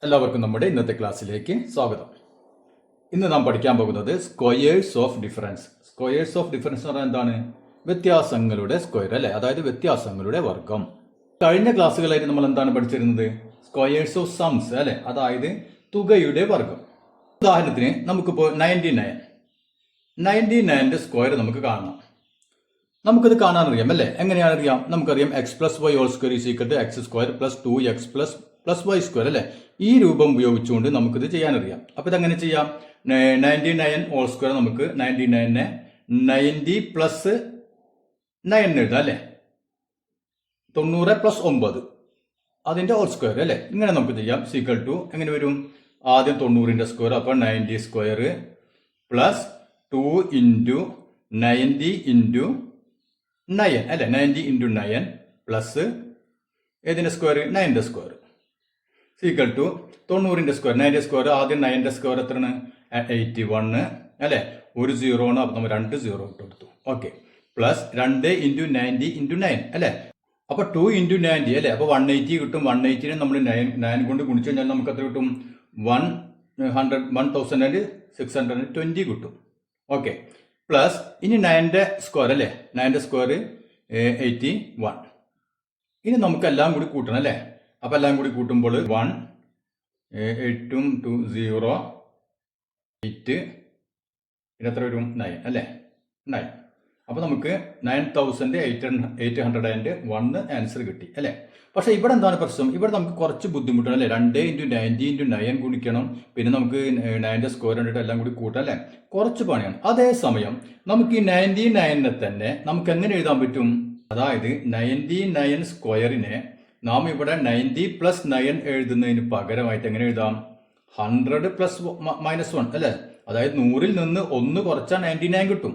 എല്ലാവർക്കും നമ്മുടെ ഇന്നത്തെ ക്ലാസ്സിലേക്ക് സ്വാഗതം. ഇന്ന് നാം പഠിക്കാൻ പോകുന്നത് squares of difference. Squares of difference എന്ന് പറഞ്ഞാൽ എന്താണ്? വ്യത്യാസങ്ങളുടെ സ്ക്വയർ അല്ലെ, അതായത് വ്യത്യാസങ്ങളുടെ വർഗം. കഴിഞ്ഞ ക്ലാസ്സുകളായിട്ട് നമ്മൾ എന്താണ് പഠിച്ചിരുന്നത്? സ്ക്വയേഴ്സ് ഓഫ് സംസ് അല്ലെ, അതായത് തുകയുടെ വർഗം. ഉദാഹരണത്തിന് നമുക്കിപ്പോൾ 99ന്റെ സ്ക്വയർ നമുക്ക് കാണണം. നമുക്കിത് കാണാനറിയാം അല്ലെ. എങ്ങനെയാണ് അറിയാം? നമുക്കറിയാം x plus y whole square is equal to x square plus 2x plus y square അല്ലെ. ഈ രൂപം ഉപയോഗിച്ചുകൊണ്ട് നമുക്കിത് ചെയ്യാനറിയാം. അപ്പൊ ഇതെങ്ങനെ ചെയ്യാം? 99 ഹോൾ സ്ക്വയർ നമുക്ക് 99നെ 90 പ്ലസ് 9 എഴുതാം അല്ലെ. 90 പ്ലസ് 9 അതിന്റെ ഹോൾ സ്ക്വയർ അല്ലെ. ഇങ്ങനെ നമുക്ക് ചെയ്യാം. ഈക്വൽ ടു എങ്ങനെ വരും? ആദ്യം 90ന്റെ സ്ക്വയർ, അപ്പൊ 90 സ്ക്വയർ പ്ലസ് 2 ഇൻറ്റു 90 ഇൻറ്റു 9 അല്ലെ. 90 ഇൻറ്റു 9 പ്ലസ് ഏതിന്റെ സ്ക്വയർ? 9ന്റെ സ്ക്വയർ ഈക്വൽ ടു 90ന്റെ സ്ക്വയർ. 9ന്റെ സ്ക്വയർ ആദ്യം 9ന്റെ സ്ക്വയർ എത്രയാണ്? 81 അല്ലെ. ഒരു 0 ആണ്, അപ്പൊ നമ്മൾ 2 0 ഇട്ട് കൊടുത്തു. ഓക്കെ. പ്ലസ് 2 ഇൻറ്റു 90 ഇൻറ്റു 9 അല്ലെ. അപ്പൊ 2 ഇൻറ്റു 90 അല്ലെ. അപ്പൊ 180 കിട്ടും. 180നെ നമ്മൾ 9 കൊണ്ട് ഗുണിച്ചു കഴിഞ്ഞാൽ നമുക്ക് എത്ര കിട്ടും? 1620 കിട്ടും. ഓക്കെ. പ്ലസ് ഇനി 9ന്റെ സ്ക്വയർ അല്ലെ. 9ന്റെ സ്ക്വയർ 81. ഇനി നമുക്ക് എല്ലാം കൂടി കൂട്ടണം അല്ലെ. അപ്പൊ എല്ലാം കൂടി കൂട്ടുമ്പോൾ 1 8 2 0 8 എത്ര വരും? 9 അല്ലെ. 9. അപ്പൊ നമുക്ക് 9801 ആൻസർ കിട്ടി അല്ലെ. പക്ഷെ ഇവിടെ എന്താണ് പ്രശ്നം? ഇവിടെ നമുക്ക് കുറച്ച് ബുദ്ധിമുട്ടാണ് അല്ലെ. 2 ഇൻറ്റു 90 ഇൻറ്റു 9 ഗുണിക്കണം, പിന്നെ നമുക്ക് 9ന്റെ സ്ക്വയർ കണ്ടിട്ട് എല്ലാം കൂടി കൂട്ടാം അല്ലെ. കുറച്ച് പണിയാണ്. അതേസമയം നമുക്ക് ഈ 99നെ തന്നെ നമുക്ക് എങ്ങനെ എഴുതാൻ പറ്റും? അതായത് 99 സ്ക്വയറിനെ നാം ഇവിടെ 90 പ്ലസ് 9 എഴുതുന്നതിന് പകരമായിട്ട് എങ്ങനെ എഴുതാം? 100 പ്ലസ് -1 അല്ലെ. അതായത് 100ൽ നിന്ന് 1 കുറച്ചാൽ 99 കിട്ടും.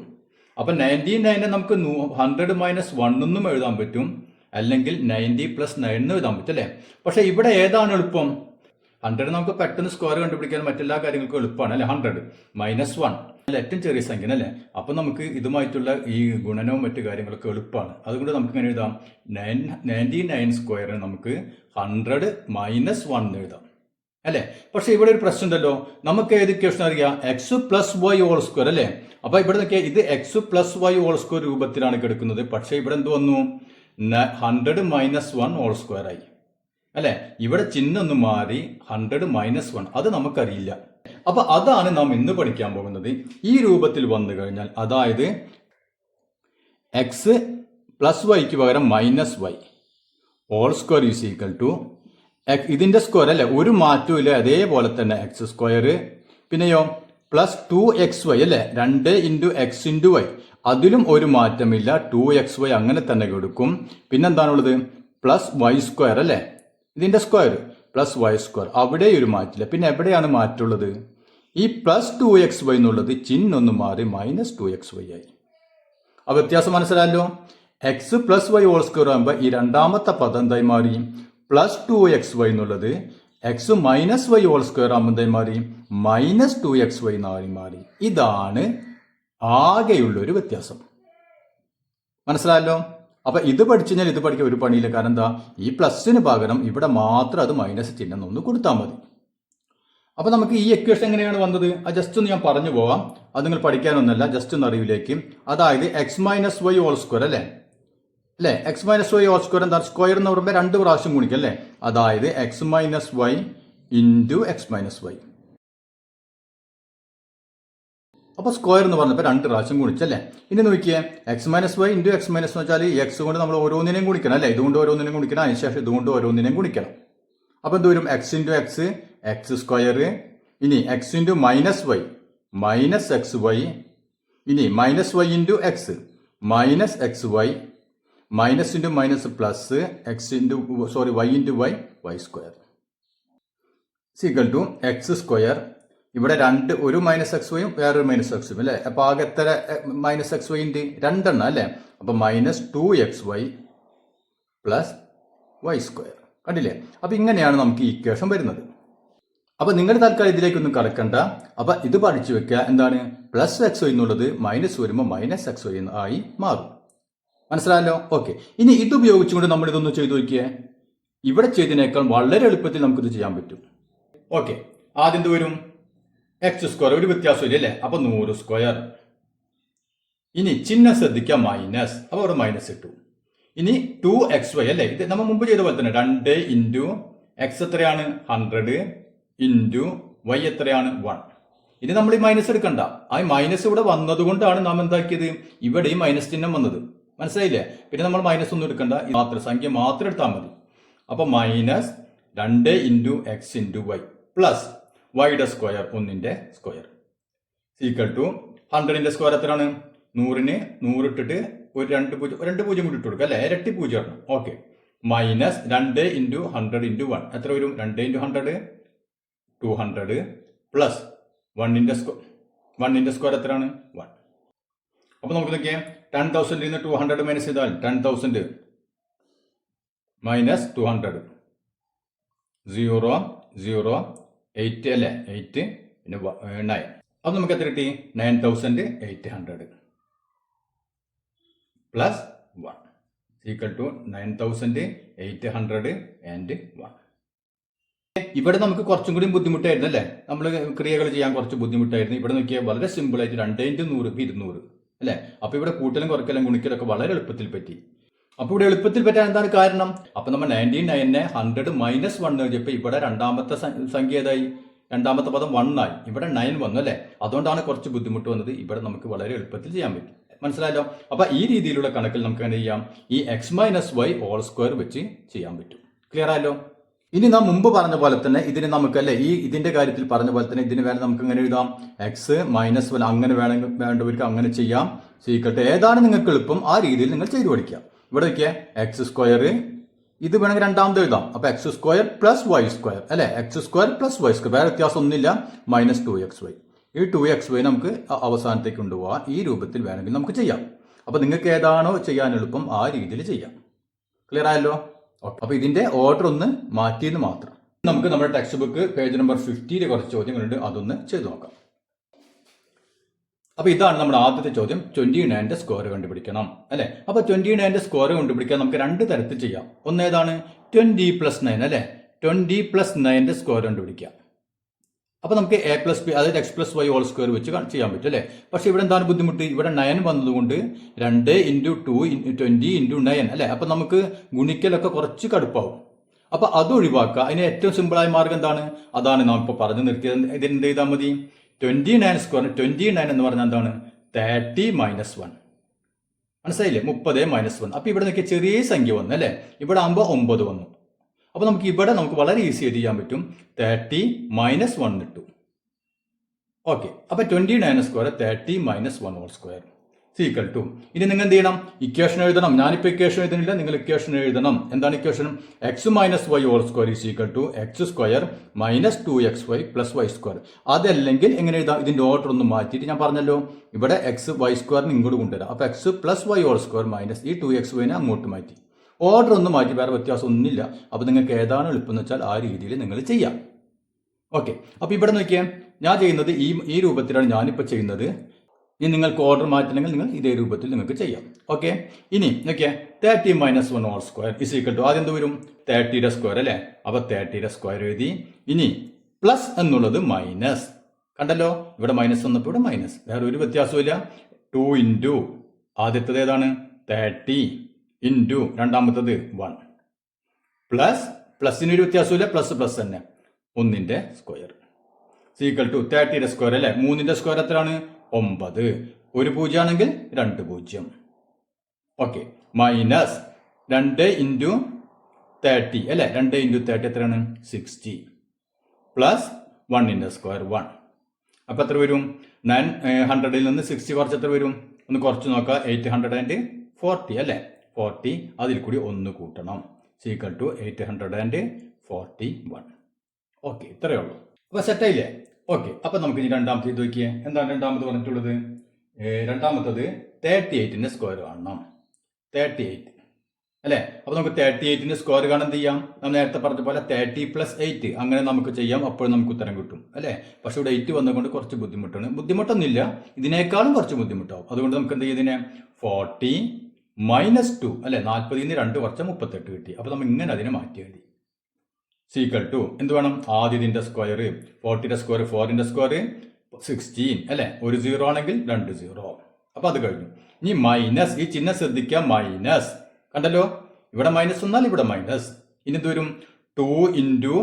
അപ്പൊ 99നെ നമുക്ക് 100 മൈനസ് 1 എന്നും എഴുതാൻ പറ്റും, അല്ലെങ്കിൽ 90 പ്ലസ് 9 എന്ന് എഴുതാൻ പറ്റും അല്ലെ. പക്ഷെ ഇവിടെ ഏതാണ് എളുപ്പം? 100 നമുക്ക് പെട്ടെന്ന് സ്ക്വയർ കണ്ടുപിടിക്കാൻ മറ്റെല്ലാ കാര്യങ്ങൾക്കും എളുപ്പമാണ് അല്ലെ. 100 മൈനസ് 1 അല്ലെ, ഏറ്റവും ചെറിയ സംഖ്യ അല്ലെ. അപ്പൊ നമുക്ക് ഇതുമായിട്ടുള്ള ഈ ഗുണനവും മറ്റു കാര്യങ്ങളൊക്കെ എളുപ്പമാണ്. അതുകൊണ്ട് നമുക്ക് ഇങ്ങനെ എഴുതാം. 99 സ്ക്വയറിന് നമുക്ക് 100 മൈനസ് 1 എന്ന് എഴുതാം അല്ലെ. പക്ഷെ ഇവിടെ ഒരു പ്രശ്നം ഉണ്ടല്ലോ. നമുക്ക് ഏത് ഇക്വേഷൻ അറിയാം? X plus y whole square അല്ലെ. അപ്പൊ ഇവിടെ നോക്കിയാൽ ഇത് x plus y whole square രൂപത്തിലാണ് കിടക്കുന്നത്. പക്ഷെ ഇവിടെ എന്ത് വന്നു? 100 മൈനസ് 1 ഹോൾ സ്ക്വയർ ആയി അല്ലെ. ഇവിടെ ചിഹ്നം ഒന്ന് മാറി 100 മൈനസ് 1. അത് നമുക്കറിയില്ല. അപ്പൊ അതാണ് നാം ഇന്ന് പഠിക്കാൻ പോകുന്നത്. ഈ രൂപത്തിൽ വന്നു കഴിഞ്ഞാൽ, അതായത് എക്സ് പ്ലസ് വൈക്ക് പകരം minus y whole square is equal to ഇതിന്റെ സ്ക്വയർ അല്ലെ, ഒരു മാറ്റവും ഇല്ല, അതേപോലെ തന്നെ എക്സ് സ്ക്വയർ, പിന്നെയോ പ്ലസ് 2xy അല്ലെ, 2 ഇൻറ്റു എക്സ് ഇൻറ്റു വൈ, അതിലും ഒരു മാറ്റമില്ല, 2xy അങ്ങനെ തന്നെ കൊടുക്കും. പിന്നെന്താണുള്ളത്? പ്ലസ് വൈ സ്ക്വയർ അല്ലെ, ഇതിന്റെ സ്ക്വയർ പ്ലസ് വൈ സ്ക്വയർ, അവിടെ ഒരു മാറ്റില്ല. പിന്നെ എവിടെയാണ് മാറ്റുള്ളത്? ഈ പ്ലസ് 2xy എന്നുള്ളത് ചിഹ്നം ഒന്ന് മാറി മൈനസ് 2xy ആയി. ആ വ്യത്യാസം മനസ്സിലായല്ലോ. X plus y whole square ആകുമ്പോൾ ഈ രണ്ടാമത്തെ പദം എന്തായി മാറി? പ്ലസ് 2xy എന്നുള്ളത് x minus y whole square ആകുമ്പോൾ മാറി മൈനസ് 2xy മാറി. ഇതാണ് ആകെയുള്ളൊരു വ്യത്യാസം. മനസ്സിലായല്ലോ. അപ്പൊ ഇത് പഠിച്ചു കഴിഞ്ഞാൽ ഇത് പഠിക്കാൻ ഒരു പണിയില്ല. കാരണം എന്താ? ഈ പ്ലസിന് പകരം ഇവിടെ മാത്രം അത് മൈനസ് ചിഹ്നം ഒന്ന് കൊടുത്താൽ മതി. അപ്പൊ നമുക്ക് ഈ ഇക്വേഷൻ എങ്ങനെയാണ് വന്നത്? അത് ജസ്റ്റ് ഒന്ന് ഞാൻ പറഞ്ഞു പോവാം. അത് നിങ്ങൾ പഠിക്കാനൊന്നല്ല, ജസ്റ്റ് ഒന്ന് അറിവിലേക്ക്. അതായത് x minus y whole square അല്ലെ. X minus y whole square എന്താ? സ്ക്വയർ എന്ന് പറയുമ്പോൾ 2 പ്രാവശ്യം ഗുണിക്കും അല്ലെ. അതായത് x minus y into x minus y. അപ്പൊ സ്ക്വയർ എന്ന് പറഞ്ഞപ്പോൾ 2 പ്രാവശ്യം ഗുണിച്ചല്ലേ. ഇനി നോക്കിയേ, x minus y into x minus വെച്ചാൽ എക്സ് കൊണ്ട് നമ്മൾ ഓരോന്നിനെയും ഗുണിക്കണം അല്ലെ. ഇതുകൊണ്ട് ഓരോന്നിനെയും ഗുണിക്കണം, അതിനുശേഷം ഇതുകൊണ്ട് ഓരോന്നിനെയും ഗുണിക്കണം. അപ്പൊ എന്ത് വരും? X into x, x square. ഇനി x into minus y, minus x y. ഇനി minus y into x, minus x y. Minus into minus plus x into y into y, y square equal to x square. ഇവിടെ ഒരു minus X വൈയും വേറൊരു minus X വൈയും അല്ലെ. അപ്പൊ ആകെ എത്ര minus x Y ഉണ്ട്? 2 എണ്ണം അല്ലെ. അപ്പൊ minus 2xy plus y square. കണ്ടില്ലേ? അപ്പൊ ഇങ്ങനെയാണ് നമുക്ക് ഈ ഇക്വേഷൻ വരുന്നത്. അപ്പൊ നിങ്ങൾ തൽക്കാലം ഇതിലേക്കൊന്നും കടക്കണ്ട. അപ്പൊ ഇത് പഠിച്ചു വെക്കുക. എന്താണ്? പ്ലസ് എക്സ് വൈ എന്നുള്ളത് മൈനസ് വരുമ്പോൾ മൈനസ് എക്സ് വൈ ആയി മാറും. മനസ്സിലായല്ലോ. ഓക്കെ. ഇനി ഇത് ഉപയോഗിച്ചുകൊണ്ട് നമ്മൾ ഇതൊന്ന് ചെയ്തു നോക്കിയേ. ഇവിടെ ചെയ്തതിനേക്കാൾ വളരെ എളുപ്പത്തിൽ നമുക്കിത് ചെയ്യാൻ പറ്റും. ഓക്കെ, ആദ്യം എന്ത് വരും? എക്സ് സ്ക്വയർ, ഒരു വ്യത്യാസമില്ല അല്ലേ? അപ്പൊ 100 സ്ക്വയർ. ഇനി ചിഹ്നം ശ്രദ്ധിക്കുക, മൈനസ്. അപ്പൊ അവിടെ മൈനസ് ഇട്ടു. ഇനി 2xy അല്ലേ? ഇത് നമ്മൾ മുമ്പ് ചെയ്ത പോലെ തന്നെ 2 ഇൻറ്റു എക്സ് എത്രയാണ്? 100 ഇൻറ്റു വൈ എത്രയാണ്? 1. ഇനി നമ്മൾ ഈ മൈനസ് എടുക്കണ്ട. ആ മൈനസ് ഇവിടെ വന്നതുകൊണ്ടാണ് നാം എന്താക്കിയത്? ഇവിടെ ഈ മൈനസ് ചിഹ്നം വന്നത്. മനസ്സിലായില്ലേ? പിന്നെ നമ്മൾ മൈനസ് ഒന്നും എടുക്കണ്ട, സംഖ്യ മാത്രം എടുത്താൽ മതി. അപ്പൊ minus 2 into x into y plus വൈയുടെ സ്ക്വയർ, 1ന്റെ സ്ക്വയർ ഈക്വൽ ടു 100ന്റെ സ്ക്വയർ എത്രയാണ്? 100ന് 100 ഇട്ടിട്ട് ഒരു 2 പൂജ്യം കൂടി ഇട്ട് കൊടുക്കുക അല്ലെ? ഇരട്ടി പൂജ്യം ആണ്. ഓക്കെ, മൈനസ് 2 ഇൻറ്റു 100 ഇൻറ്റു 1 എത്ര വരും? 2 ഇൻറ്റു 100 200 പ്ലസ് 1ന്റെ സ്ക്വയർ എത്രയാണ്? 1. അപ്പൊ നമുക്ക് നോക്കിയാൽ 10,000 നിന്ന് 200 മൈനസ് ചെയ്താൽ 10,000 മൈനസ് 200 0 0 8 അല്ലേ? 8 പിന്നെ 9. അപ്പൊ നമുക്ക് എത്ര കിട്ടി? 9,800 പ്ലസ് 1 ഈക്വൽ ടു 9,801. ഇവിടെ നമുക്ക് കുറച്ചും കൂടി ബുദ്ധിമുട്ടായിരുന്നു അല്ലേ? നമ്മൾ ക്രിയകൾ ചെയ്യാൻ കുറച്ച് ബുദ്ധിമുട്ടായിരുന്നു. ഇവിടെ നോക്കിയാൽ വളരെ സിമ്പിൾ ആയിട്ട് 2 ഇൻറ്റു 100 200 അല്ലെ? അപ്പൊ ഇവിടെ കൂട്ടലും കുറയ്ക്കലും ഗുണിക്കലും ഒക്കെ വളരെ എളുപ്പത്തിൽ പറ്റി. അപ്പൊ ഇവിടെ എളുപ്പത്തിൽ പറ്റാൻ എന്താണ് കാരണം? അപ്പൊ നമ്മൾ 99നെ 100 മൈനസ് 1 എഴുതിയപ്പോ ഇവിടെ രണ്ടാമത്തെ സംഖ്യ ഏതായി? രണ്ടാമത്തെ പദം 1 ആയി. ഇവിടെ 9 വന്നു അല്ലെ? അതുകൊണ്ടാണ് കുറച്ച് ബുദ്ധിമുട്ട് വന്നത്. ഇവിടെ നമുക്ക് വളരെ എളുപ്പത്തിൽ ചെയ്യാൻ പറ്റും. മനസ്സിലായല്ലോ? അപ്പൊ ഈ രീതിയിലുള്ള കണക്കിൽ നമുക്ക് എന്ത് ചെയ്യാം? ഈ x minus y whole square വെച്ച് ചെയ്യാൻ പറ്റും. ക്ലിയർ ആയല്ലോ? ഇനി നാം മുമ്പ് പറഞ്ഞ പോലെ തന്നെ ഇതിന് നമുക്ക് അല്ലെ, ഇതിന്റെ കാര്യത്തിൽ പറഞ്ഞ പോലെ തന്നെ ഇതിന് വേണം നമുക്ക് ഇങ്ങനെ എഴുതാം, എക്സ് മൈനസ് 1 അങ്ങനെ വേണ്ടവർക്ക് അങ്ങനെ ചെയ്യാം. സീക്രട്ട് ഏതാണ് നിങ്ങൾക്ക് എളുപ്പം ആ രീതിയിൽ നിങ്ങൾ ചെയ്തു പഠിക്കാം. ഇവിടെ നോക്കിയേ, എക്സ് സ്ക്വയർ, ഇത് വേണമെങ്കിൽ രണ്ടാമത് എഴുതാം. അപ്പൊ x square plus y square അല്ലെ? X square plus y square, വേറെ വ്യത്യാസം ഒന്നുമില്ല. Minus 2xy. ഈ 2xy നമുക്ക് അവസാനത്തേക്ക് കൊണ്ടുപോകാം. ഈ രൂപത്തിൽ വേണമെങ്കിൽ നമുക്ക് ചെയ്യാം. അപ്പൊ നിങ്ങൾക്ക് ഏതാണോ ചെയ്യാൻ എളുപ്പം ആ രീതിയിൽ ചെയ്യാം. ക്ലിയർ ആയല്ലോ? അപ്പൊ ഇതിന്റെ ഓർഡർ ഒന്ന് മാറ്റിയെന്ന് മാത്രം. നമുക്ക് നമ്മുടെ ടെക്സ്റ്റ് ബുക്ക് പേജ് നമ്പർ 50 കുറച്ച് ചോദ്യങ്ങളുണ്ട്, അതൊന്ന് ചെയ്തു നോക്കാം. അപ്പൊ ഇതാണ് നമ്മുടെ ആദ്യത്തെ ചോദ്യം. 29ന്റെ സ്കോർ കണ്ടുപിടിക്കണം അല്ലെ? അപ്പൊ 29ന്റെ സ്കോർ കണ്ടുപിടിക്കാൻ നമുക്ക് രണ്ട് തരത്തിൽ ചെയ്യാം. ഒന്ന് ഏതാണ്? 20 + 9 അല്ലെ? 20 + 9ന്റെ സ്കോർ കണ്ടുപിടിക്കാം. അപ്പൊ നമുക്ക് a + b അതായത് x + y ഹോൾ സ്ക്വയർ വെച്ച് ചെയ്യാൻ പറ്റും അല്ലെ? പക്ഷെ ഇവിടെ എന്താണ് ബുദ്ധിമുട്ട്? ഇവിടെ 9 വന്നതുകൊണ്ട് 2 × 2 20 × 9 അല്ലെ? അപ്പൊ നമുക്ക് ഗുണിക്കലൊക്കെ കുറച്ച് കടുപ്പാവും. അപ്പൊ അത് ഒഴിവാക്കുക. അതിന് ഏറ്റവും സിമ്പിളായ മാർഗം എന്താണ്? അതാണ് നാം ഇപ്പൊ പറഞ്ഞു നിർത്തിയത്. ഇതിനെന്ത് ചെയ്താൽ മതി? 29 സ്ക്വയർ, 29 എന്ന് പറഞ്ഞാൽ എന്താണ്? 30 - 1. മനസ്സിലായില്ലേ? 30 - 1. അപ്പൊ ഇവിടെ നോക്കിയ ചെറിയ സംഖ്യ വന്നു അല്ലെ? ഇവിടെ ആകുമ്പോൾ 9 വന്നു. അപ്പൊ നമുക്ക് ഇവിടെ നമുക്ക് വളരെ ഈസി ആയിട്ട് ചെയ്യാൻ പറ്റും. 30 - 1 ഇട്ടു. ഓക്കെ, അപ്പൊ 29 square 30 - 1 whole square equal to. ഇനി നിങ്ങൾ എന്ത് ചെയ്യണം? ഇക്വേഷൻ എഴുതണം. ഞാനിപ്പോ ഇക്വേഷൻ എഴുതുന്നില്ല, നിങ്ങൾ ഇക്വേഷൻ എഴുതണം. എന്താണ് equation? x - y whole square is equal to x square minus 2xy plus y square. അതല്ലെങ്കിൽ എങ്ങനെ എഴുതാം? ഇതിന്റെ ഓർഡർ ഒന്ന് മാറ്റിയിട്ട് ഞാൻ പറഞ്ഞല്ലോ, ഇവിടെ x y സ്ക്വയറിന് ഇങ്ങോട്ട് കൊണ്ടുവരാം. അപ്പൊ x + y whole square minus ഈ 2xyനെ അങ്ങോട്ട് മാറ്റി. ഓർഡർ ഒന്ന് മാറ്റി, വേറെ വ്യത്യാസം ഒന്നുമില്ല. അപ്പൊ നിങ്ങൾക്ക് ഏതാണ് എളുപ്പം എന്ന് വെച്ചാൽ ആ രീതിയിൽ നിങ്ങൾ ചെയ്യാം. ഓക്കെ, അപ്പൊ ഇവിടെ നോക്കിയാൽ ഞാൻ ചെയ്യുന്നത് ഈ രൂപത്തിലാണ് ഞാനിപ്പോൾ ചെയ്യുന്നത്. ഇനി നിങ്ങൾക്ക് ഓർഡർ മാറ്റണമെങ്കിൽ നിങ്ങൾ ഇതേ രൂപത്തിൽ നിങ്ങൾക്ക് ചെയ്യാം. ഓക്കെ, ഇനി നോക്കിയാൽ 30 - 1 whole square is equal to ആദ്യം എന്ത് വരും? 30യുടെ സ്ക്വയർ അല്ലേ? അപ്പൊ 30യുടെ സ്ക്വയർ എഴുതി. ഇനി പ്ലസ് എന്നുള്ളത് മൈനസ്. കണ്ടല്ലോ, ഇവിടെ മൈനസ് വന്നപ്പോൾ ഇവിടെ മൈനസ്, വേറെ ഒരു വ്യത്യാസമില്ല. 2 ഇൻറ്റു ആദ്യത്തത് ഏതാണ്? 30 ഇൻറ്റു രണ്ടാമത്തത് 1 പ്ലസ് പ്ലസിനൊരു വ്യത്യാസമില്ല, പ്ലസ് പ്ലസ് തന്നെ 1ന്റെ സ്ക്വയർ ഈക്വൽ ടു 30യുടെ സ്ക്വയർ അല്ലെ? 3ന്റെ സ്ക്വയർ എത്രയാണ്? 9. ഒരു 0 ആണെങ്കിൽ 2 0. ഓക്കെ, മൈനസ് 2 ഇൻറ്റു 30 അല്ലെ? 2 ഇൻറ്റു 30 എത്രയാണ്? 60 പ്ലസ് 1ന്റെ സ്ക്വയർ 1. അപ്പൊ എത്ര വരും? 900ൽ നിന്ന് 60 കുറച്ച് എത്ര വരും? ഒന്ന് കുറച്ച് നോക്കാം. 840 അല്ലെ? 40 അതിൽ കൂടി 1 കൂട്ടണം. Equal to 841. ഓക്കെ, ഇത്രയേ ഉള്ളൂ. അപ്പൊ സെറ്റായില്ലേ? ഓക്കെ, അപ്പൊ നമുക്ക് ഇനി രണ്ടാമത്തെ ഇത് നോക്കിയേ. എന്താണ് രണ്ടാമത് പറഞ്ഞിട്ടുള്ളത്? രണ്ടാമത്തത് 38ന്റെ സ്ക്വയർ കാണണം. 38 അല്ലെ? അപ്പൊ നമുക്ക് 38ന്റെ സ്ക്വയർ കാണാൻ എന്ത് ചെയ്യാം? നമ്മൾ നേരത്തെ പറഞ്ഞ പോലെ 30 + 8 അങ്ങനെ നമുക്ക് ചെയ്യാം. അപ്പോൾ നമുക്ക് ഉത്തരം കിട്ടും അല്ലെ? പക്ഷെ ഇവിടെ 8 വന്നുകൊണ്ട് കുറച്ച് ബുദ്ധിമുട്ടാണ്. ബുദ്ധിമുട്ടൊന്നുമില്ല, ഇതിനേക്കാളും കുറച്ച് ബുദ്ധിമുട്ടാവും. അതുകൊണ്ട് നമുക്ക് എന്ത് ചെയ്തതിനെ 40 - 2 അല്ലെ? 40ൽ നിന്ന് 2 കുറച്ച് 38 കിട്ടി. അപ്പൊ നമ്മൾ ഇങ്ങനെ അതിനെ മാറ്റി എഴുതി. സീക്വൽ ടു എന്ത് വേണം? ആദ്യതിൻ്റെ സ്ക്വയർ 40ന്റെ സ്ക്വയർ 4ന്റെ സ്ക്വയർ 16 അല്ലേ? ഒരു 0 ആണെങ്കിൽ 2 0. അപ്പൊ അത് കഴിഞ്ഞു. ഇനി മൈനസ്, ഈ ചിഹ്നം ശ്രദ്ധിക്കുക, മൈനസ് കണ്ടല്ലോ, ഇവിടെ മൈനസ് വന്നാൽ ഇവിടെ മൈനസ്. ഇനി എന്ത് വരും? 2 ഇൻറ്റു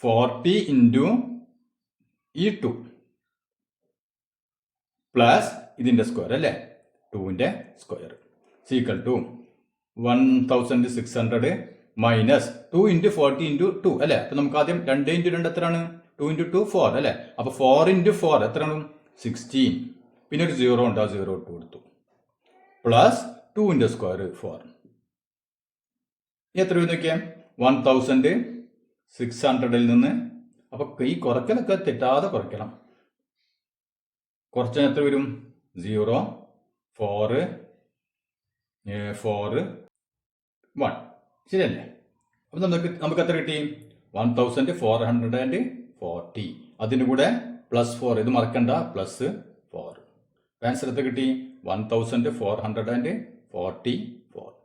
40 ഇൻറ്റു ഈ 2 പ്ലസ് ഇതിൻ്റെ സ്ക്വയർ അല്ലേ, 2ന്റെ square equal to 1600 minus 2 into 40 into 2 അല്ലേ? അപ്പൊ നമുക്ക് ആദ്യം 2 ഇൻറ്റു 2 എത്രയാണ്? 2 ഇൻറ്റു 2 4 അല്ലേ? അപ്പൊ 4 ഇൻറ്റു 4 എത്രയാണ്? 16. പിന്നെ ഒരു 0 ഉണ്ട്, ആ 0 ഇട്ട് കൊടുത്തു. പ്ലസ് 2ന്റെ സ്ക്വയർ 4. എത്ര വരും നോക്കിയാൽ? 1600 നിന്ന്, അപ്പൊ ഈ കുറയ്ക്കലൊക്കെ തെറ്റാതെ കുറയ്ക്കണം. കുറച്ചാൽ എത്ര വരും? 0 4 4 1 ശരിയല്ലേ? അപ്പൊ നമുക്ക് എത്ര കിട്ടി? 1440. അതിൻ്റെ കൂടെ പ്ലസ് 4, ഇത് മറക്കണ്ട, പ്ലസ് 4. ആൻസർ എത്ര കിട്ടി? 1444.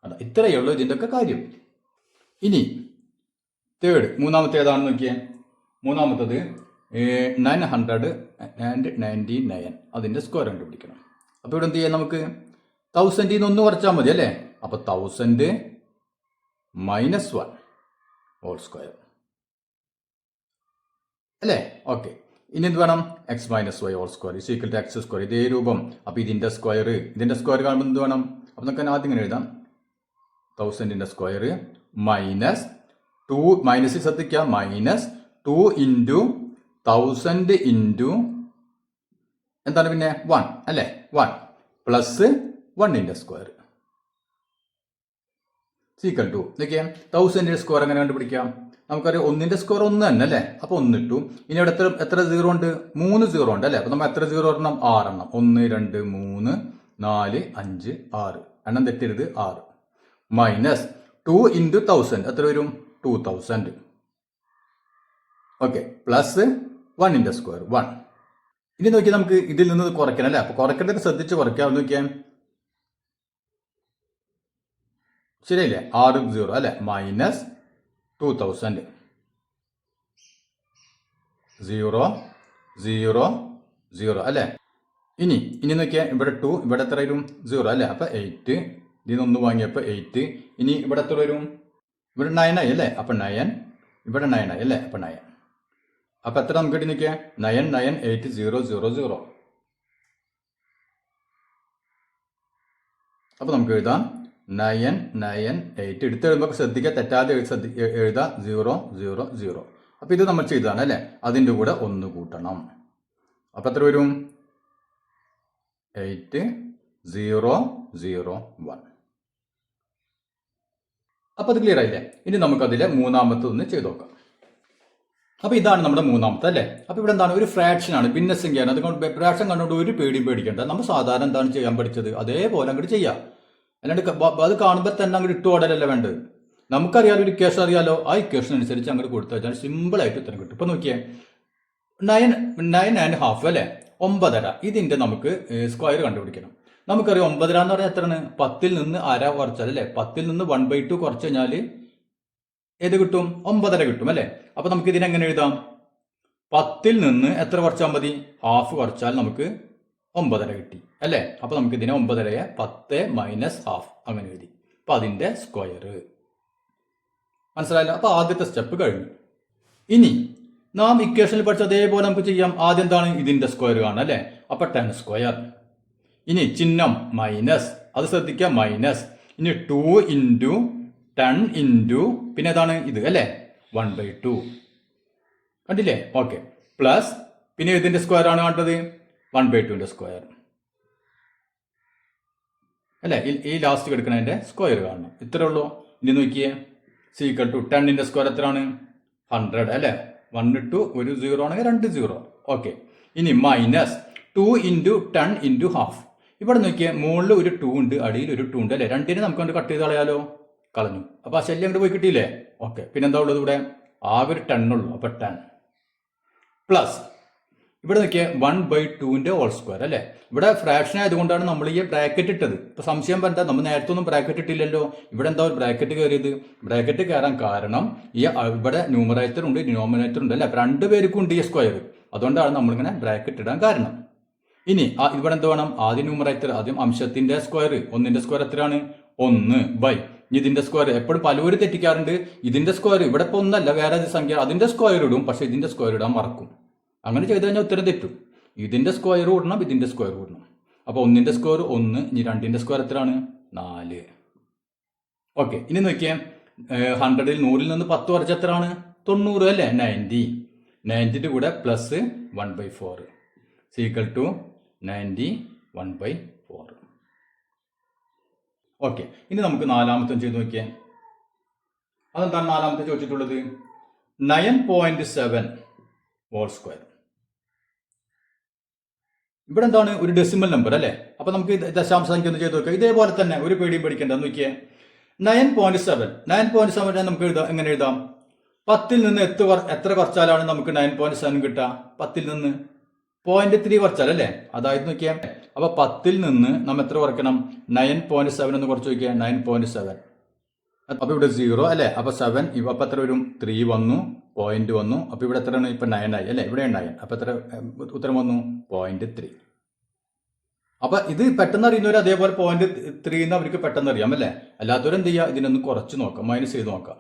അതാ, ഇത്രയേ ഉള്ളൂ ഇതിൻ്റെ ഒക്കെ കാര്യം. ഇനി തേർഡ്, മൂന്നാമത്തെ ഏതാണെന്ന് നോക്കിയേ. മൂന്നാമത്തത് 999 അതിൻ്റെ സ്ക്വയർ കണ്ടുപിടിക്കണം. അപ്പോൾ ഇവിടെ എന്ത് ചെയ്യാം? നമുക്ക് 1000 1 കുറച്ചാൽ മതി അല്ലേ? അപ്പോൾ 1000 മൈനസ് 1 ഹോൾ സ്ക്വയർ അല്ലേ? ഓക്കെ. ഇനി എന്ത് വേണം? x minus y whole square is equal to x square. ഇതേ രൂപം. അപ്പോൾ ഇതിൻ്റെ സ്ക്വയർ കാണുമ്പോൾ എന്ത് വേണം? അപ്പോൾ നമുക്ക് ആദ്യം ഇങ്ങനെ എഴുതാം, 1000ന്റെ സ്ക്വയർ മൈനസ് 2, മൈനസ് ശ്രദ്ധിക്കുക, മൈനസ് 2 ഇൻറ്റു 1000 ഇൻറ്റു എന്താണ് പിന്നെ 1 അല്ലേ? 1 പ്ലസ് 1ന്റെ സ്ക്വയർ സീക്വൽ ടു. നോക്കിയാൽ 1000ന്റെ സ്ക്വയർ എങ്ങനെ കണ്ടുപിടിക്കാം? നമുക്കറിയാം 1ന്റെ സ്ക്വയർ 1 തന്നെ അല്ലേ? അപ്പോൾ 1 ഇട്ടു. ഇനി ഇവിടെ എത്ര 0 ഉണ്ട്? 3 0 ഉണ്ട് അല്ലേ? അപ്പോൾ നമ്മൾ എത്ര 0 എണ്ണം? 6 എണ്ണം. 1 2 3 4 5 6 എണ്ണം തെറ്റരുത്, 6 മൈനസ് 2 ഇൻറ്റു 1000 എത്ര വരും? 2000. ഓക്കെ. പ്ലസ് 1ന്റെ സ്ക്വയർ 1. ഇനി നോക്കിയാൽ നമുക്ക് ഇതിൽ നിന്ന് കുറയ്ക്കണം അല്ലേ? അപ്പോൾ കുറയ്ക്കേണ്ടത് ശ്രദ്ധിച്ച് കുറയ്ക്കാം. നോക്കിയാൽ ശരിയല്ലേ? 6 0 അല്ലേ? മൈനസ് 2000 0 0 0 അല്ലേ? ഇനി നോക്കിയാൽ ഇവിടെ 2, ഇവിടെ എത്ര വരും? 0 അല്ലേ? അപ്പൊ 8. ഇതിൽ 1 വാങ്ങിയപ്പോൾ 8. ഇനി ഇവിടെ എത്ര വരും? ഇവിടെ 9 ആയി അല്ലേ? അപ്പൊ 9. ഇവിടെ 9 ആയി അല്ലേ? അപ്പൊ 9. അപ്പൊ എത്ര നമുക്ക് കിട്ടി നോക്കിയാൽ? 9980000. അപ്പൊ നമുക്ക് എഴുതാം 998. എടുത്തെഴുതുമ്പോൾ ശ്രദ്ധിക്കുക, തെറ്റാതെ എഴുതാം 0 0 0. അപ്പൊ ഇത് നമ്മൾ ചെയ്തതാണ് അല്ലേ? അതിൻ്റെ കൂടെ 1 കൂട്ടണം. അപ്പൊ എത്ര വരും? 8001. അപ്പൊ അത് ക്ലിയർ ആയില്ലേ? ഇനി നമുക്കതിലെ മൂന്നാമത്തെ ഒന്ന് ചെയ്ത് നോക്കാം. അപ്പൊ ഇതാണ് നമ്മുടെ മൂന്നാമത്തെ അല്ലേ? അപ്പൊ ഇവിടെ എന്താണ്? ഒരു ഫ്രാക്ഷൻ ആണ്, ഭിന്നസംഖ്യയാണ്. അതുകൊണ്ട് ഫ്രാക്ഷൻ കണ്ടുകൊണ്ട് ഒരു പേടിക്കേണ്ട. നമ്മൾ സാധാരണ എന്താണ് ചെയ്യാൻ പഠിച്ചത് അതേപോലെ അങ്ങോട്ട് ചെയ്യാം. അല്ലാണ്ട് അത് കാണുമ്പോൾ തന്നെ അങ്ങോട്ട് ഇട്ട് ഓടലല്ല വേണ്ടത്. നമുക്കറിയാലോ, ഒരു ഇക്വേഷൻ അറിയാലോ, ആ ഇക്വേഷൻ അനുസരിച്ച് അങ്ങോട്ട് കൊടുത്തു വെച്ചാൽ സിമ്പിൾ ആയിട്ട് ഉത്തരം കിട്ടും. ഇപ്പൊ നോക്കിയേ, 9 1/2 അല്ലേ? 9.5. ഇതിന്റെ നമുക്ക് സ്ക്വയർ കണ്ടുപിടിക്കണം. നമുക്കറിയാം 9.5 എന്ന് പറഞ്ഞാൽ എത്രയാണ്? 10ൽ നിന്ന് അര കുറച്ചാൽ അല്ലേ? 10ൽ നിന്ന് 1/2 കുറച്ച് കഴിഞ്ഞാൽ ഏത് കിട്ടും? 9.5 കിട്ടും അല്ലേ? അപ്പൊ നമുക്ക് ഇതിനെങ്ങനെ എഴുതാം? 10ൽ നിന്ന് എത്ര കുറച്ചാൽ മതി? ഹാഫ് കുറച്ചാൽ നമുക്ക് 9.5 കിട്ടി അല്ലേ? അപ്പൊ നമുക്ക് ഇതിനെ 9.5 10 മൈനസ് ഹാഫ് അങ്ങനെ എഴുതി. അപ്പൊ അതിന്റെ സ്ക്വയർ മനസ്സിലായല്ലോ? അപ്പൊ ആദ്യത്തെ സ്റ്റെപ്പ് കഴിഞ്ഞു. ഇനി നാം ഇക്വേഷനിൽ പഠിച്ച അതേപോലെ നമുക്ക് ചെയ്യാം. ആദ്യം എന്താണ്? ഇതിന്റെ സ്ക്വയർ കാണാം അല്ലേ? അപ്പൊ 10 സ്ക്വയർ. ഇനി ചിഹ്നം മൈനസ്, അത് ശ്രദ്ധിക്കുക, മൈനസ്. ഇനി 2 ഇൻറ്റു 10 ഇൻറ്റു പിന്നെ ഏതാണ്? ഇത് അല്ലേ? 1/2 കണ്ടില്ലേ? ഓക്കെ. പ്ലസ് പിന്നെ ഇതിന്റെ സ്ക്വയർ ആണ് കണ്ടത്, 1/2ന്റെ സ്ക്വയർ അല്ലേ? ഈ ലാസ്റ്റ് കിടക്കുന്നതിന്റെ സ്ക്വയർ കാണണം. ഇത്രേ ഉള്ളൂ. ഇനി നോക്കിയേ, സീക്വൽ ടു 10ന്റെ സ്ക്വയർ എത്രയാണ്? 100 അല്ലേ? 1 ഇട്ടു, ഒരു 0 ആണെങ്കിൽ 2 0. ഓക്കെ. ഇനി മൈനസ് 2 ഇൻറ്റു 10 ഇൻറ്റു ഹാഫ്. ഇവിടെ നോക്കിയാൽ മുകളിൽ ഒരു 2 ഉണ്ട്, അടിയിൽ ഒരു 2 ഉണ്ട് അല്ലേ? രണ്ടിനെ നമുക്ക് കണ്ട് കട്ട് ചെയ്ത് കളയാലോ. കളഞ്ഞു. അപ്പൊ ആ ശല്യം അങ്ങോട്ട് പോയി കിട്ടിയില്ലേ? ഓക്കെ. പിന്നെന്താ ഉള്ളത്? ഇവിടെ ആകെ ഒരു 10 ഉള്ളൂ. അപ്പൊ 10 പ്ലസ് ഇവിടെ നോക്കിയാൽ 1/2 ഹോൾ സ്ക്വയർ അല്ലേ. ഇവിടെ ഫ്രാക്ഷൻ ആയതുകൊണ്ടാണ് നമ്മൾ ഈ ബ്രാക്കറ്റ് ഇട്ടത്. ഇപ്പൊ സംശയം എന്താ, നമ്മൾ നേരത്തെ ഒന്നും ബ്രാക്കറ്റ് ഇട്ടില്ലല്ലോ, ഇവിടെ എന്താ ഒരു ബ്രാക്കറ്റ് കയറിയത്? ബ്രാക്കറ്റ് കയറാൻ കാരണം ഈ ഇവിടെ ന്യൂമറേറ്റർ ഉണ്ട് ഡിനോമിനേറ്റർ ഉണ്ട് അല്ലെ, രണ്ടുപേർക്കും ഉണ്ട് ഈ സ്ക്വയർ. അതുകൊണ്ടാണ് നമ്മളിങ്ങനെ ബ്രാക്കറ്റ് ഇടാൻ കാരണം. ഇനി ഇവിടെ എന്ത് വേണം? ആദ്യം ന്യൂമറേറ്റർ, ആദ്യം അംശത്തിന്റെ സ്ക്വയർ, ഒന്നിന്റെ സ്ക്വയർ എത്രയാണ്? 1/. ഇതിന്റെ സ്ക്വയർ എപ്പോഴും പലവര് തെറ്റിക്കാറുണ്ട്. ഇതിന്റെ സ്ക്വയർ ഇവിടെ ഇപ്പൊ ഒന്നല്ല, വേറെ സംഖ്യ, അതിന്റെ സ്ക്വയർ ഇടും, പക്ഷെ ഇതിന്റെ സ്ക്വയർ ഇടാൻ മറക്കും. അങ്ങനെ ചെയ്ത് കഴിഞ്ഞാൽ ഉത്തരം തെറ്റും. ഇതിന്റെ സ്ക്വയർ കൂടണം, ഇതിന്റെ സ്ക്വയർ കൂടണം. അപ്പൊ ഒന്നിന്റെ സ്ക്വയർ 1, ഇനി രണ്ടിന്റെ സ്ക്വയർ എത്രയാണ്? 4. ഓക്കെ, ഇനി നോക്കിയേ, 100ൽ 100ൽ നിന്ന് 10 കുറച്ച് എത്രയാണ്? 90 അല്ലേ, 90. 90ന്റെ കൂടെ പ്ലസ് 1/4 ഈക്വൽ ടു 90 1/4. ഓക്കെ, ഇനി നമുക്ക് നാലാമത്തെ ചെയ്ത് നോക്കിയേ. അതെന്താണ് നാലാമത്തെ ചോദിച്ചിട്ടുള്ളത്? 9.7 ഹോൾ സ്ക്വയർ. ഇവിടെ എന്താണ്? ഒരു ഡെസിമൽ നമ്പർ അല്ലേ. അപ്പൊ നമുക്ക് ദശാംശ സംഖ്യ ഒന്ന് ചെയ്ത് നോക്കാം. ഇതേപോലെ തന്നെ ഒരു പേടിയും പഠിക്കേണ്ട. നോക്കിയേ, 9.7 നമുക്ക് എഴുതാം. എങ്ങനെ എഴുതാം? 10ൽ നിന്ന് എത്ര കുറച്ചാലാണ് നമുക്ക് 9.7 കിട്ടുക? 10ൽ നിന്ന് 0.3 കുറച്ചാൽ അല്ലേ. അതായത് നോക്കിയാൽ, അപ്പൊ 10ൽ നിന്ന് നമ്മൾ എത്ര കുറയ്ക്കണം? 9.7 എന്ന് കുറച്ച് നോക്കിയാൽ 9.7. അപ്പൊ ഇവിടെ 0 അല്ലെ. അപ്പൊ 7 അപ്പൊ എത്ര വരും? 3 വന്നു, പോയിന്റ് വന്നു. അപ്പൊ ഇവിടെ എത്രയാണ്? ഇപ്പൊ 9 ആയി അല്ലെ. ഇവിടെ 9. അപ്പൊ എത്ര ഉത്തരം വന്നു? 0.3. അപ്പൊ ഇത് പെട്ടെന്ന് അറിയുന്നവർ അതേപോലെ 0.3 എന്ന് അവർക്ക് പെട്ടെന്ന് അറിയാം അല്ലെ. അല്ലാത്തവരെന്ത് ചെയ്യുക? ഇതിനൊന്ന് കുറച്ച് നോക്കാം, മൈനസ് ചെയ്ത് നോക്കാം.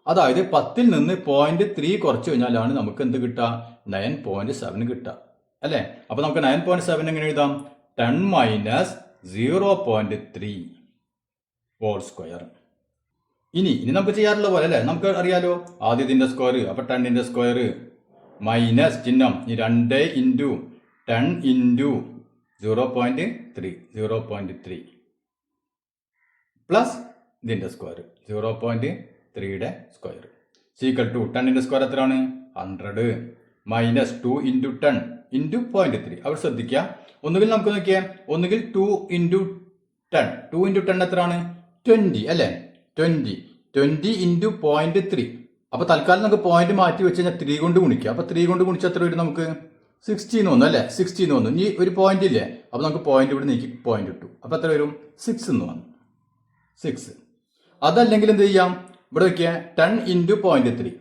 അതായത് 10ൽ നിന്ന് 0.3 കുറച്ച് കഴിഞ്ഞാലാണ് നമുക്ക് എന്ത് കിട്ടുക? 9.7 കിട്ടുക അല്ലെ. അപ്പൊ നമുക്ക് 9.7 എങ്ങനെ എഴുതാം? 10 - 0.3 ഹോൾ സ്ക്വയർ. ഇനി നമുക്ക് ചെയ്യാറുള്ള പോലെ അല്ലെ, നമുക്ക് അറിയാലോ ആദ്യത്തിന്റെ സ്ക്വയർ. അപ്പൊ 10ന്റെ സ്ക്വയർ മൈനസ് ചിഹ്നം 2 ഇൻറ്റു 10 ഇൻറ്റു 0.3 പ്ലസ് ഇതിന്റെ സ്ക്വയർ 0.3യുടെ സ്ക്വയർ ഈക്വൽ ടു 10ന്റെ സ്ക്വയർ എത്രയാണ്? 100 മൈനസ് 2 ഇൻറ്റു 10 ഇൻറ്റു 0.3. അവിടെ ശ്രദ്ധിക്കുക, ഒന്നുകിൽ നമുക്ക് നോക്കിയാൽ ഒന്നുകിൽ 2 ഇൻറ്റു 10. 2 ഇൻറ്റു 10 എത്രയാണ്? 20 അല്ലേ. 20 ഇൻറ്റു 0.3. അപ്പൊ തൽക്കാലം നമുക്ക് പോയിന്റ് മാറ്റി വെച്ച് കഴിഞ്ഞാൽ 3 കൊണ്ട് ഗുണിക്കുക. അപ്പൊ 3 കൊണ്ട് ഗുണിച്ചാൽ എത്ര വരും? നമുക്ക് 16 വന്നു അല്ലെ. 16 വന്നു. ഇനി ഒരു പോയിന്റ് ഇല്ലേ, അപ്പൊ നമുക്ക് പോയിന്റ് ഇവിടെ നീക്കി പോയിന്റ് ഇട്ടു. അപ്പൊ എത്ര വരും? 6 എന്ന് വന്നു. 6. അതല്ലെങ്കിൽ എന്ത് ചെയ്യാം? ഇവിടെ വെക്കുക 10 ഇൻറ്റു 0.3.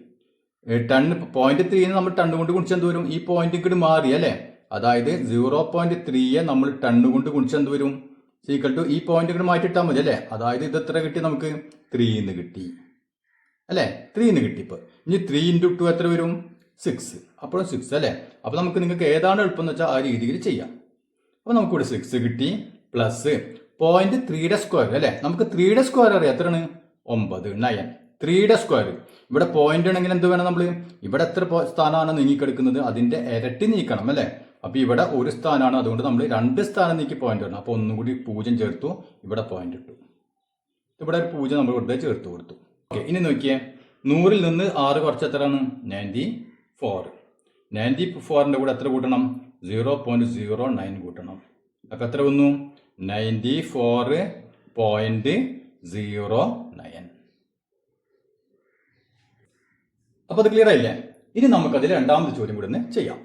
0.3 നമ്മൾ 10 കൊണ്ട് ഗുണിച്ചാൽ എന്ത് വരും? ഈ പോയിന്റ് ഇങ്ങോട്ട് മാറി അല്ലെ. അതായത് 0.3 നമ്മൾ 10 കൊണ്ട് ഗുണിച്ചാൽ എന്ത് വരും? ഈക്വൽ ടു ഈ പോയിന്റ് ഇങ്ങോട്ട് മാറ്റിയിട്ടാൽ മതി അല്ലെ. അതായത് ഇത് എത്ര കിട്ടി? നമുക്ക് 3 എന്ന് കിട്ടി അല്ലെ. 3 എന്ന് കിട്ടി. ഇപ്പൊ ഇനി 3 ഇൻറ്റു 2 എത്ര വരും? 6. അപ്പോഴും 6 അല്ലെ. അപ്പൊ നമുക്ക് നിങ്ങൾക്ക് ഏതാണ് എളുപ്പം എന്ന് വെച്ചാൽ ആ രീതിയിൽ ചെയ്യാം. അപ്പൊ നമുക്ക് ഇവിടെ 6 കിട്ടി പ്ലസ് 0.3യുടെ സ്ക്വയർ അല്ലെ. നമുക്ക് 3യുടെ സ്ക്വയർ അറിയാം. എത്രയാണ്? 9. 9. 3യുടെ സ്ക്വയർ. ഇവിടെ പോയിന്റ് ആണെങ്കിൽ എന്ത് വേണം? നമ്മൾ ഇവിടെ എത്ര സ്ഥാനമാണ് നീങ്ങിക്കെടുക്കുന്നത്? അതിന്റെ ഇരട്ടി നീക്കണം അല്ലെ. അപ്പൊ ഇവിടെ ഒരു സ്ഥാനമാണ്, അതുകൊണ്ട് നമ്മൾ 2 സ്ഥാനം നീക്കി പോയിന്റ് വരണം. അപ്പൊ ഒന്നും കൂടി 0 ചേർത്തു, ഇവിടെ പോയിന്റ് ഇട്ടു. ഇവിടെ ഒരു 0 നമ്മൾ ഇവിടെ ചേർത്ത് കൊടുത്തു. ഓക്കെ, ഇനി നോക്കിയേ, 100ൽ നിന്ന് 6 കുറച്ച് എത്രയാണ്? 94. 94ന്റെ കൂടെ എത്ര കൂട്ടണം? 0.09 കൂട്ടണം. അപ്പൊ എത്ര വന്നു? 94.09. അപ്പൊ അത് ക്ലിയർ ആയില്ലേ? ഇനി നമുക്കതിൽ രണ്ടാമത്തെ ചോദ്യം കൂടെ ചെയ്യാം.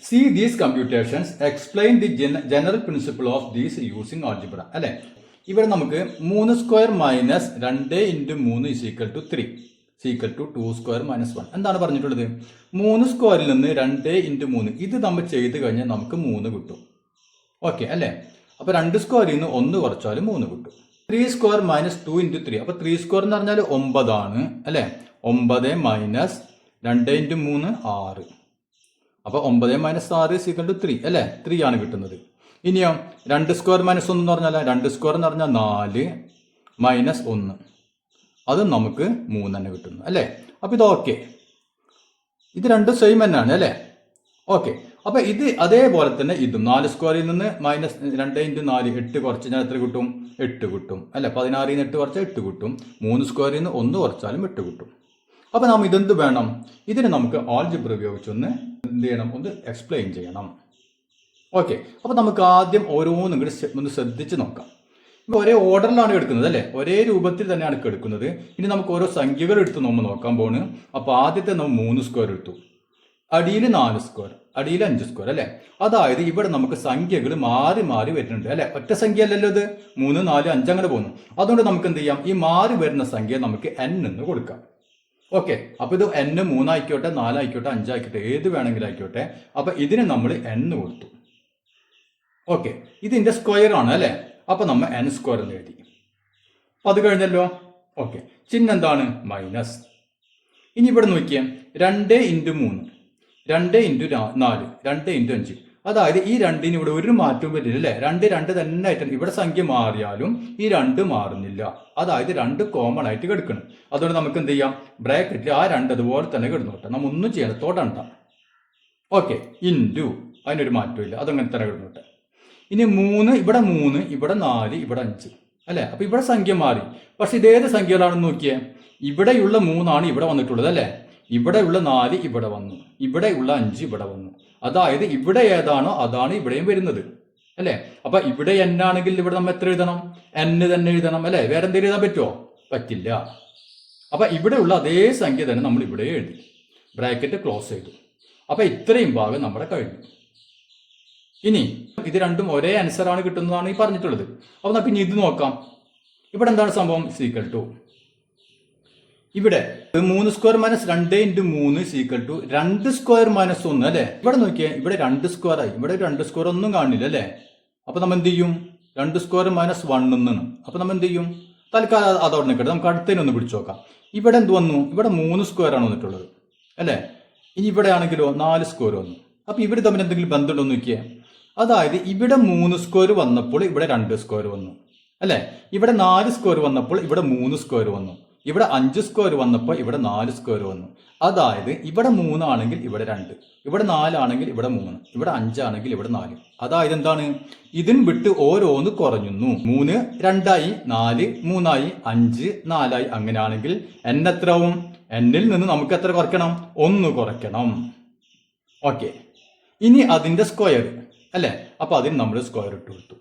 See these computations, explain the general principle of these using algebra അല്ലെ. ഇവിടെ നമുക്ക് 3 square minus 2 into 3 equal to 3 equal to 2 square minus 1. എന്താണ് പറഞ്ഞിട്ടുള്ളത്? 3 സ്ക്വയറിൽ നിന്ന് 2 ഇൻറ്റു 3 ഇത് നമ്മൾ ചെയ്ത് കഴിഞ്ഞാൽ നമുക്ക് 3 കിട്ടും. ഓക്കെ അല്ലെ. അപ്പൊ 2 സ്ക്വയറിൽ നിന്ന് 1 കുറച്ചാലും 3 കിട്ടും. 3 സ്ക്വയർ മൈനസ് 2 ഇൻറ്റു 3. അപ്പൊ 3 സ്ക്വയർ എന്ന് പറഞ്ഞാൽ 9 ആണ് അല്ലെ. 9 മൈനസ് 2 ഇൻറ്റു 3 6. അപ്പൊ 9 മൈനസ് 6 ഈക്വൽ ടു 3 അല്ലെ. 3 ആണ് കിട്ടുന്നത്. ഇനിയോ 2 സ്ക്വയർ മൈനസ് 1 എന്ന് പറഞ്ഞാൽ 2 സ്ക്വയർ എന്ന് പറഞ്ഞാൽ 4 മൈനസ് 1, അത് നമുക്ക് 3 തന്നെ കിട്ടുന്നു അല്ലെ. അപ്പൊ ഇത് ഓക്കെ, ഇത് രണ്ടും സെയിം തന്നെയാണ് അല്ലെ. ഓക്കെ, അപ്പൊ ഇത് അതേപോലെ തന്നെ ഇതും 4 സ്ക്വയറിൽ നിന്ന് മൈനസ് 2 ഇൻറ്റു 4 8 കുറച്ച് ഞാൻ എത്ര കിട്ടും? 8 കിട്ടും അല്ലെ. 16ൽ നിന്ന് 8 കുറച്ചാൽ 8 കിട്ടും. 3 സ്ക്വയറിൽ നിന്ന് 1 കുറച്ചാലും 8 കിട്ടും. അപ്പൊ നാം ഇതെന്ത് വേണം? ഇതിനെ നമുക്ക് ആൾജിബ്ര ഉപയോഗിച്ചൊന്ന് എന്ത് ചെയ്യണം? ഒന്ന് എക്സ്പ്ലെയിൻ ചെയ്യണം. ഓക്കെ, അപ്പൊ നമുക്ക് ആദ്യം ഓരോന്നും കൂടി ഒന്ന് ശ്രദ്ധിച്ച് നോക്കാം. ഇപ്പൊ ഒരേ ഓർഡറിലാണ് എടുക്കുന്നത് അല്ലെ, ഒരേ രൂപത്തിൽ തന്നെയാണ് എടുക്കുന്നത്. ഇനി നമുക്ക് ഓരോ സംഖ്യകൾ എടുത്ത് നമ്മൾ നോക്കാൻ പോണ്. അപ്പൊ ആദ്യത്തെ നമ്മൾ 3 സ്ക്വയർ എടുത്തു. അടിയിൽ 4 സ്ക്വയർ, അടിയിൽ 5 സ്ക്വയർ അല്ലെ. അതായത് ഇവിടെ നമുക്ക് സംഖ്യകൾ മാറി മാറി വരുന്നുണ്ട് അല്ലെ. ഒറ്റ സംഖ്യ അല്ലല്ലോ ഇത്, 3, 4, 5 അങ്ങനെ പോകുന്നു. അതുകൊണ്ട് നമുക്ക് എന്ത് ചെയ്യാം, ഈ മാറി വരുന്ന സംഖ്യ നമുക്ക് n എന്ന് കൊടുക്കാം. ഓക്കെ, അപ്പൊ ഇത് n 3 ആയിക്കോട്ടെ, 4 ആയിക്കോട്ടെ, 5 ആയിക്കോട്ടെ, ഏത് വേണമെങ്കിലും ആയിക്കോട്ടെ. അപ്പൊ ഇതിന് നമ്മൾ n കൊടുത്തു. ഓക്കെ, ഇതിന്റെ സ്ക്വയർ ആണ് അല്ലെ. അപ്പൊ നമ്മൾ n സ്ക്വയർ എന്ന് എഴുതി. അപ്പൊ അത് കഴിഞ്ഞല്ലോ. ഓക്കെ, ചിഹ്നം എന്താണ്, മൈനസ്. ഇനി ഇവിടെ നോക്കിയേ, 2 × 3, 2 × 4, 2 × 5. അതായത് ഈ 2-ന് ഇവിടെ ഒരു മാറ്റവും വരില്ല അല്ലെ. 2 2 തന്നെ ആയിട്ടാണ്. ഇവിടെ സംഖ്യ മാറിയാലും ഈ 2 മാറുന്നില്ല. അതായത് 2 കോമൺ ആയിട്ട് കിടക്കണം. അതുകൊണ്ട് നമുക്ക് എന്ത് ചെയ്യാം, ബ്രാക്കറ്റിൽ ആ 2 അതുപോലെ തന്നെ കിടന്നോട്ടെ, നമ്മ ഒന്നും ചെയ്യണം, തൊടണ്ട. ഓക്കെ, ഇൻറ്റു, അതിനൊരു മാറ്റവും ഇല്ല, അതങ്ങനെ തന്നെ കിടന്നോട്ടെ. ഇനി 3, ഇവിടെ 3, ഇവിടെ 4, ഇവിടെ 5 അല്ലെ. അപ്പൊ ഇവിടെ സംഖ്യ മാറി. പക്ഷെ ഇതേത് സംഖ്യകളാണെന്ന് നോക്കിയേ, ഇവിടെയുള്ള 3 ആണ് ഇവിടെ വന്നിട്ടുള്ളത് അല്ലെ. ഇവിടെയുള്ള 4 ഇവിടെ വന്നു, ഇവിടെയുള്ള 5 ഇവിടെ വന്നു. അതായത് ഇവിടെ ഏതാണോ അതാണ് ഇവിടെയും വരുന്നത് അല്ലെ. അപ്പൊ ഇവിടെ n ആണെങ്കിൽ ഇവിടെ നമ്മൾ എത്ര എഴുതണം, n തന്നെ എഴുതണം അല്ലെ. വേറെ എന്തെങ്കിലും എഴുതാൻ പറ്റുമോ, പറ്റില്ല. അപ്പൊ ഇവിടെയുള്ള അതേ സംഖ്യ തന്നെ നമ്മൾ ഇവിടെ എഴുതി, ബ്രാക്കറ്റ് ക്ലോസ് ചെയ്തു. അപ്പൊ ഇത്രയും ഭാഗം നമ്മുടെ കഴിഞ്ഞു. ഇനി ഇത് രണ്ടും ഒരേ ആൻസർ ആണ് കിട്ടുന്നതാണ് ഈ പറഞ്ഞിട്ടുള്ളത്. അപ്പൊ നമുക്ക് ഇനി ഇത് നോക്കാം. ഇവിടെ എന്താണ് സംഭവം, ഈക്വൽ ടു ഇവിടെ 3 square minus 2 × 3 equal to 2 square minus 1 അല്ലെ. ഇവിടെ നോക്കിയേ, ഇവിടെ 2 സ്ക്വയർ ആയി, ഇവിടെ 2 സ്ക്വയർ ഒന്നും കാണില്ല അല്ലെ. അപ്പൊ നമ്മൾ എന്ത് ചെയ്യും, 2 സ്ക്വയർ മൈനസ് 1 എന്നാണ്. അപ്പൊ നമ്മൾ എന്ത് ചെയ്യും, തൽക്കാലം അതോടെ നിൽക്കട്ടെ, നമുക്ക് അടുത്തതിനൊന്ന് പിടിച്ചു നോക്കാം. ഇവിടെ എന്ത് വന്നു, ഇവിടെ 3 സ്ക്വയർ ആണ് വന്നിട്ടുള്ളത് അല്ലെ. ഇനി ഇവിടെ ആണെങ്കിലോ 4 സ്ക്വയർ വന്നു. അപ്പൊ ഇവിടെ തമ്മിൽ എന്തെങ്കിലും ബന്ധമുണ്ടോ എന്ന് നോക്കിയേ. അതായത് ഇവിടെ 3 സ്ക്വയർ വന്നപ്പോൾ ഇവിടെ 2 സ്ക്വയർ വന്നു അല്ലെ. ഇവിടെ 4 സ്ക്വയർ വന്നപ്പോൾ ഇവിടെ 3 സ്ക്വയർ വന്നു. ഇവിടെ 5 സ്ക്വയർ വന്നപ്പോൾ ഇവിടെ 4 സ്ക്വയർ വന്നു. അതായത് ഇവിടെ 3 ആണെങ്കിൽ ഇവിടെ 2, ഇവിടെ 4 ആണെങ്കിൽ ഇവിടെ 3, ഇവിടെ 5 ആണെങ്കിൽ ഇവിടെ 4. അതായത് എന്താണ്, ഇതിന് വിട്ട് ഓരോന്ന് കുറഞ്ഞു. 3 2 ആയി, 4 3 ആയി, 5 4 ആയി. അങ്ങനെയാണെങ്കിൽ n എത്രവും, എന്നിൽ നിന്ന് നമുക്ക് എത്ര കുറയ്ക്കണം, 1 കുറയ്ക്കണം. ഓക്കെ, ഇനി അതിന്റെ സ്ക്വയർ അല്ലെ. അപ്പൊ അതിന് നമ്മൾ സ്ക്വയർ ഇട്ട് കൊടുത്തു.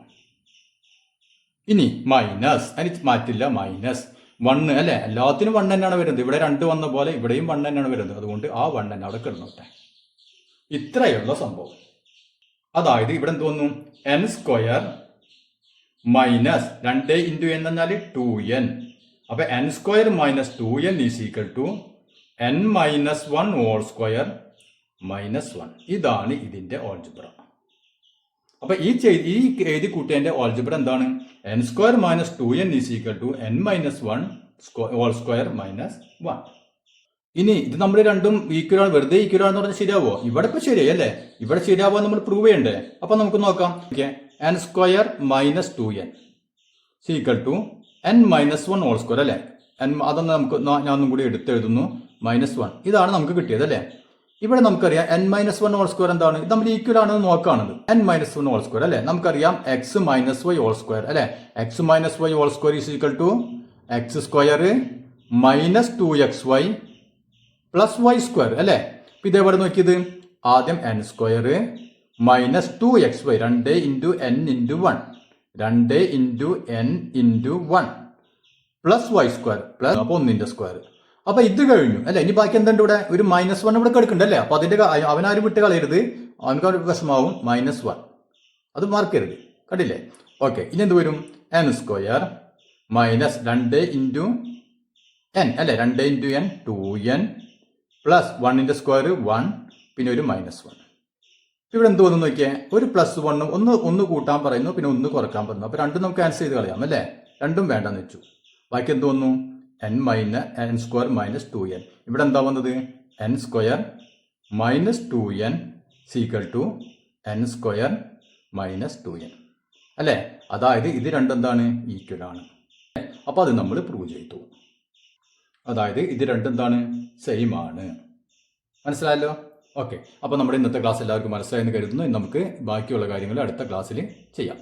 ഇനി മൈനസ്, അതിന് മാറ്റില്ല, മൈനസ് 1 അല്ലെ. എല്ലാത്തിനും 1 തന്നെയാണ് വരുന്നത്. ഇവിടെ 2 വന്ന പോലെ ഇവിടെയും 1 തന്നെയാണ് വരുന്നത്. അതുകൊണ്ട് ആ 1 തന്നെ അവിടെ കിടന്നോട്ടെ. ഇത്രയുള്ള സംഭവം. അതായത് ഇവിടെ എന്ത് വന്നു, n സ്ക്വയർ മൈനസ് 2 × n എന്നാൽ 2n. അപ്പൊ n square minus 2n is equal to n minus 1 whole square minus 1. ഇതാണ് ഇതിന്റെ ഓൾജിബ്ര. അപ്പൊ ഈ എഴുതി കൂട്ടിയതിന്റെ ഓൾജിബ്ര എന്താണ്, n square minus 2n is equal to n minus 1 whole square minus 1. ഇനി ഇത് നമ്മൾ രണ്ടും ഈക്വൽ ആണ്, വെറുതെ ഈക്വൽ ആണെന്ന് പറഞ്ഞാൽ ശരിയാവോ? ഇവിടെ ഇപ്പൊ ശരിയല്ലേ, ഇവിടെ ശരിയാവോ നമ്മൾ പ്രൂവ് ചെയ്യണ്ടേ. അപ്പൊ നമുക്ക് നോക്കാം. n square minus 2n equal to n minus 1 whole square അല്ലെ. അതൊന്ന് നമുക്ക് ഞാൻ ഒന്നും കൂടി എടുത്തെഴുതുന്നു, -1. ഇതാണ് നമുക്ക് കിട്ടിയത് അല്ലെ. ഇവിടെ നമുക്കറിയാം n മൈനസ് 1 ഹോൾ സ്ക്വയർ എന്താണ്, ഇത് നമ്മൾ ഈക്വൽ ആണെന്ന് നോക്കുകയാണത്. n മൈനസ് 1 ഹോൾ സ്ക്വയർ അല്ലെ. നമുക്കറിയാം x minus y whole square അല്ലെ. x minus y whole square is equal to x square minus 2xy plus y square അല്ലെ. ഇതേപോലെ നോക്കിയത്, ആദ്യം n square minus 2xy, 2 × n × 1, 2 × n × 1 plus y square plus 1 square. അപ്പൊ ഇത് കഴിഞ്ഞു അല്ലെ. ഇനി ബാക്കി എന്തുണ്ട്, ഇവിടെ ഒരു -1 ഇവിടെ കിടക്കുന്നുണ്ട് അല്ലെ. അപ്പൊ അതിന്റെ അവനാരും വിട്ട് കളയരുത്, അവനക്ക് ഒരു വിഷമാവും. -1 അത് മാർക്കരുത്, കണ്ടില്ലേ. ഓക്കെ, ഇനി എന്ത് വരും, n സ്ക്വയർ മൈനസ് 2 × n അല്ലെ. 2 × n 2n പ്ലസ് 1 സ്ക്വയർ 1, പിന്നെ ഒരു -1. ഇവിടെ എന്ത് വന്നു നോക്കിയേ, ഒരു +1 ഒന്ന് കൂട്ടാൻ പറയുന്നു, പിന്നെ 1 കുറക്കാൻ പറയുന്നു. അപ്പൊ രണ്ടും നമുക്ക് ക്യാൻസൽ ചെയ്ത് കളയാം അല്ലെ. രണ്ടും വേണ്ടെന്ന് വെച്ചു. ബാക്കി എന്ത് വന്നു, n സ്ക്വയർ മൈനസ് 2n. ഇവിടെ എന്താ വന്നത്, n square minus 2n equal to n square minus 2n അല്ലെ. അതായത് ഇത് രണ്ടും എന്താണ്, ഈക്വൽ ആണ്. അപ്പൊ അത് നമ്മൾ പ്രൂവ് ചെയ്തു. അതായത് ഇത് രണ്ടും എന്താണ്, സെയിം ആണ്. മനസ്സിലായല്ലോ. ഓക്കെ, അപ്പൊ നമ്മുടെ ഇന്നത്തെ ക്ലാസ് എല്ലാവർക്കും മനസ്സിലായെന്ന് കരുതുന്നു. നമുക്ക് ബാക്കിയുള്ള കാര്യങ്ങൾ അടുത്ത ക്ലാസ്സിൽ ചെയ്യാം.